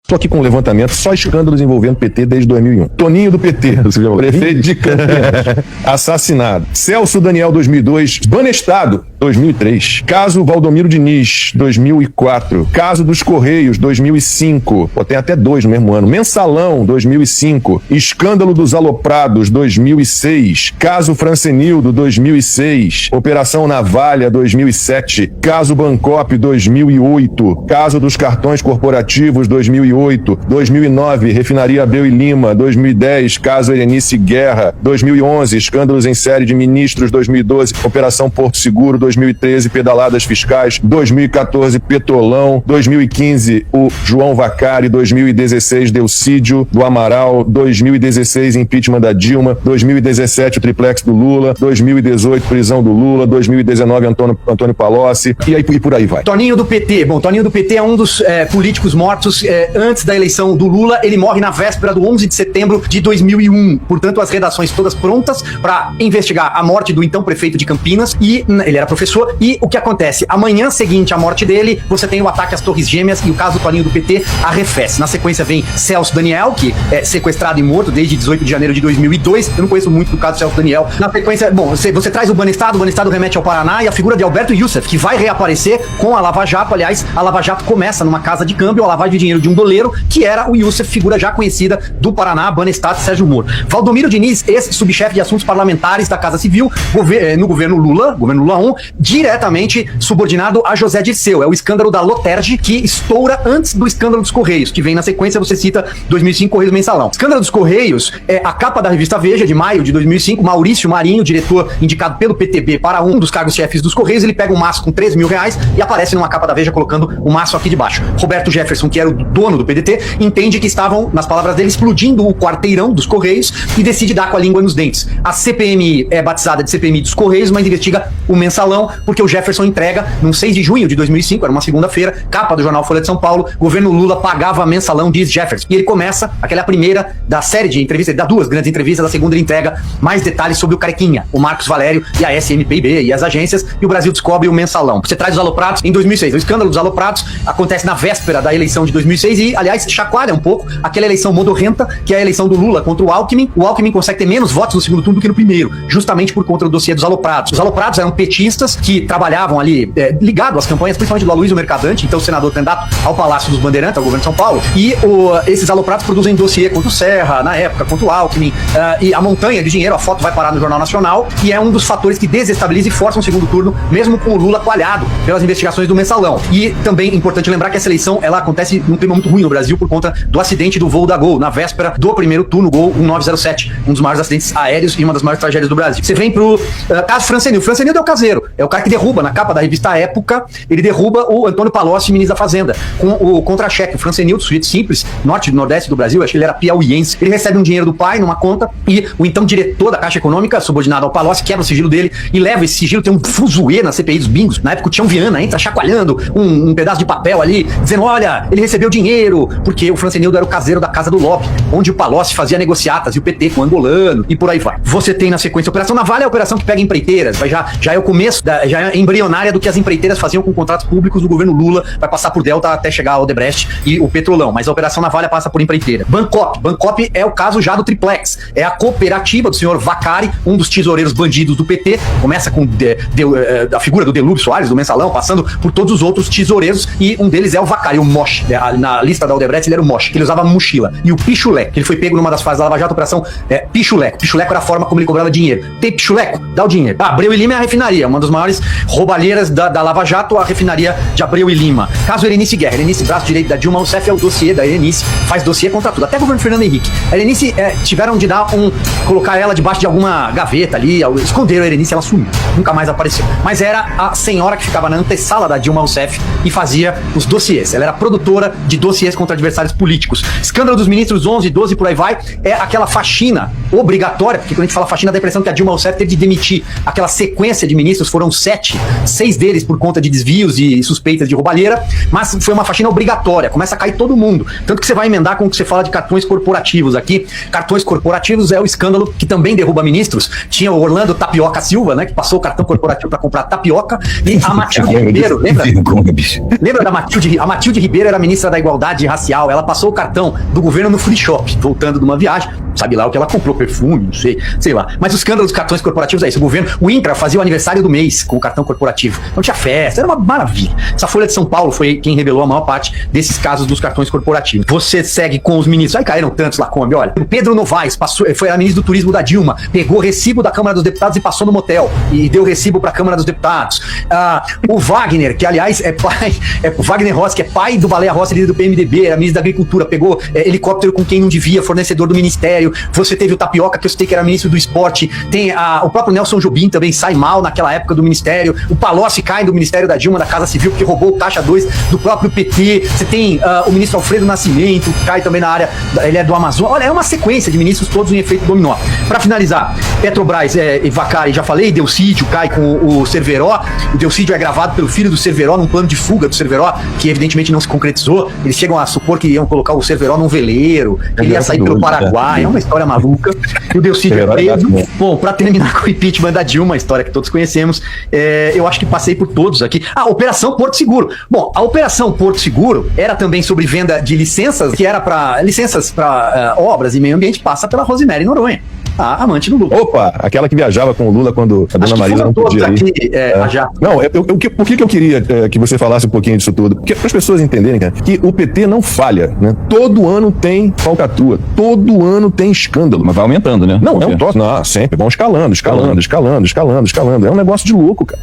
Estou aqui com um levantamento, só escândalos envolvendo PT desde 2001. Toninho do PT, prefeito de Campinas, assassinado. Celso Daniel, 2002. Banestado, 2003. Caso Valdomiro Diniz, 2004. Caso dos Correios, 2005. Pô, tem até dois no mesmo ano. Mensalão, 2005. Escândalo dos Aloprados, 2006. Caso Francenildo, 2006. Operação Navalha, 2007. Caso Bancop, 2008. Caso dos Cartões Corporativos, 2008. 2009, Refinaria Abreu e Lima, 2010, caso Erenice Guerra, 2011, escândalos em série de ministros, 2012, Operação Porto Seguro, 2013, pedaladas fiscais, 2014, Petrolão, 2015, o João Vacari, 2016, Delcídio do Amaral, 2016, impeachment da Dilma, 2017, o triplex do Lula, 2018, prisão do Lula, 2019, Antônio Palocci, e por aí vai. Toninho do PT. Bom, Toninho do PT é um dos políticos mortos antes da eleição do Lula. Ele morre na véspera do 11 de setembro de 2001. Portanto, as redações todas prontas para investigar a morte do então prefeito de Campinas. E ele era professor. E o que acontece? Amanhã seguinte à morte dele, você tem o ataque às Torres Gêmeas e o caso do Toninho do PT arrefece. Na sequência vem Celso Daniel, que é sequestrado e morto desde 18 de janeiro de 2002. Eu não conheço muito do caso do Celso Daniel. Na sequência, bom, você traz o Banestado remete ao Paraná e a figura de Alberto Youssef, que vai reaparecer com a Lava Jato. Aliás, a Lava Jato começa numa casa de câmbio, a lavagem de dinheiro de um doleiro, que era o Youssef, figura já conhecida do Paraná, Banestado e Sérgio Moro. Valdomiro Diniz, ex-subchefe de assuntos parlamentares da Casa Civil, no governo Lula 1, diretamente subordinado a José Dirceu. É o escândalo da Loterge, que estoura antes do escândalo dos Correios, que vem na sequência, você cita 2005, Correios Mensalão. Escândalo dos Correios é a capa da revista Veja, de maio de 2005, Maurício Marinho, diretor indicado pelo PTB para um dos cargos-chefes dos Correios, ele pega um maço com R$3 mil e aparece numa capa da Veja colocando o maço aqui de baixo. Roberto Jefferson, que era o dono do PDT, entende que estavam, nas palavras dele, explodindo o quarteirão dos Correios e decide dar com a língua nos dentes. A CPMI é batizada de CPMI dos Correios, mas investiga o Mensalão, porque o Jefferson entrega, num 6 de junho de 2005, era uma segunda-feira, capa do jornal Folha de São Paulo, governo Lula pagava Mensalão, diz Jefferson. E ele começa, aquela primeira da série de entrevistas, ele dá duas grandes entrevistas, a segunda ele entrega mais detalhes sobre o Carequinha, o Marcos Valério e a SMPIB e as agências, e o Brasil descobre o Mensalão. Você traz os aloprados em 2006. O escândalo dos aloprados acontece na véspera da eleição de 2006 e, aliás, chacoalha um pouco aquela eleição modorrenta, que é a eleição do Lula contra o Alckmin. O Alckmin consegue ter menos votos no segundo turno do que no primeiro, justamente por conta do dossiê dos aloprados. Os aloprados eram petistas que trabalhavam ali, ligado às campanhas, principalmente do Aloysio Mercadante, então senador candidato ao Palácio dos Bandeirantes, ao governo de São Paulo, e esses aloprados produzem dossiê contra o Serra, na época, contra o Alckmin, e a montanha de dinheiro, a foto vai parar no Jornal Nacional, e é um dos fatores que desestabiliza e força um segundo turno, mesmo com o Lula coalhado pelas investigações do Mensalão. E também importante lembrar que essa eleição, ela acontece num clima muito ruim no Brasil por conta do acidente do voo da Gol, na véspera do primeiro turno, Gol 1907, um dos maiores acidentes aéreos e uma das maiores tragédias do Brasil. Você vem pro caso Francenildo. Francenildo é o caseiro, é o cara que derruba, na capa da revista Época, ele derruba o Antônio Palocci, ministro da Fazenda, com o contra-cheque. O Francenildo, sujeito simples, norte e nordeste do Brasil, acho que ele era piauiense, ele recebe um dinheiro do pai numa conta e o então diretor da Caixa Econômica, subordinado ao Palocci, quebra o sigilo dele e leva esse sigilo, tem um fuzuê na CPI dos bingos. Na época o Tião Viana entra chacoalhando um pedaço de papel ali, dizendo, olha, ele recebeu dinheiro, porque o Francenildo era o caseiro da Casa do Lobby, onde o Palocci fazia negociatas e o PT com o angolano e por aí vai. Você tem na sequência a Operação Navalha, é a operação que pega empreiteiras, já é o começo, já é embrionária do que as empreiteiras faziam com contratos públicos do governo Lula, vai passar por Delta até chegar ao Odebrecht e o Petrolão, mas a Operação Navalha passa por empreiteira. Bancop é o caso já do triplex, é a cooperativa do senhor Vacari, um dos tesoureiros bandidos do PT, começa com a figura do Delúbio Soares, do Mensalão, passando por todos os outros tesoureiros, e um deles é o Vacari, o Moche, na lista da Odebrecht ele era o Moche, que ele usava mochila, e o Pichuleco, que ele foi pego numa das fases da Lava Jato, Operação Pichuleco era a forma como ele cobrava dinheiro. Tem Pichuleco? Dá o dinheiro. Abreu e Lima é a refinaria, uma das maiores roubalheiras da Lava Jato, a refinaria de Abreu e Lima. Caso Erenice Guerra, Erenice, braço direito da Dilma Rousseff, é o dossiê da Erenice, faz dossiê contra tudo, até o governo Fernando Henrique. A Erenice tiveram de colocar ela debaixo de alguma gaveta ali, esconderam a Erenice, ela sumiu, nunca mais apareceu. Mas era a senhora que ficava na antessala da Dilma Rousseff e fazia os dossiês. Ela era produtora de dossiês contra adversários políticos. Escândalo dos ministros 11, 12, por aí vai, é aquela faxina obrigatória, porque quando a gente fala faxina dá a impressão que a Dilma Rousseff teve de demitir aquela sequência de ministros, foram 7, 6 deles por conta de desvios e suspeitas de roubalheira, mas foi uma faxina obrigatória, começa a cair todo mundo, tanto que você vai emendar com o que você fala de cartões corporativos aqui. Cartões corporativos é o escândalo que também derruba ministros. Tinha o Orlando Tapioca Silva, né, que passou o cartão corporativo para comprar tapioca, e a Matilde Ribeiro, lembra? Lembra da Matilde? A Matilde Ribeiro era ministra da Igualdade desigualdade racial. Ela passou o cartão do governo no free shop, voltando de uma viagem. Sabe lá o que ela comprou, perfume, não sei lá. Mas o escândalo dos cartões corporativos é isso. O INCRA fazia o aniversário do mês com o cartão corporativo. Não tinha festa, era uma maravilha. Essa Folha de São Paulo foi quem revelou a maior parte desses casos dos cartões corporativos. Você segue com os ministros, aí caíram tantos lá, Kombi, olha. O Pedro Novaes era ministro do turismo da Dilma, pegou recibo da Câmara dos Deputados e passou no motel, e deu recibo pra Câmara dos Deputados. O Wagner, que aliás o Wagner Rossi, que é pai do Baleia Rossi, líder do PMDB, era ministro da Agricultura, pegou helicóptero com quem não devia, fornecedor do ministério. Você teve o Tapioca, que eu citei que era ministro do esporte. Tem o próprio Nelson Jobim também sai mal naquela época do ministério. O Palocci cai do ministério da Dilma, da Casa Civil, porque roubou o Caixa 2 do próprio PT. Você tem o ministro Alfredo Nascimento, que cai também na área, ele é do Amazonas. Olha, é uma sequência de ministros todos em efeito dominó. Pra finalizar, Petrobras e Vacari, já falei, Delcídio cai com o Cerveró. O Delcídio é gravado pelo filho do Cerveró num plano de fuga do Cerveró, que evidentemente não se concretizou. Eles chegam a supor que iam colocar o Cerveró num veleiro, ele ia sair pelo Paraguai, é uma história maluca. O Delcídio é preso. Bom, pra terminar com o impeachment da Dilma, a história que todos conhecemos, eu acho que passei por todos aqui. Operação Porto Seguro. Bom, a Operação Porto Seguro era também sobre venda de licenças, que era para licenças para obras e meio ambiente, passa pela Rosemary Noronha, a amante do Lula. Opa, aquela que viajava com o Lula quando a dona Marisa não podia ir. Não, por que eu queria que você falasse um pouquinho disso tudo? Porque para as pessoas entenderem, cara, que o PT não falha, né? Todo ano tem falcatrua, todo ano tem escândalo. Mas vai aumentando, né? Não, é um troço. Não, sempre vão escalando. É um negócio de louco, cara.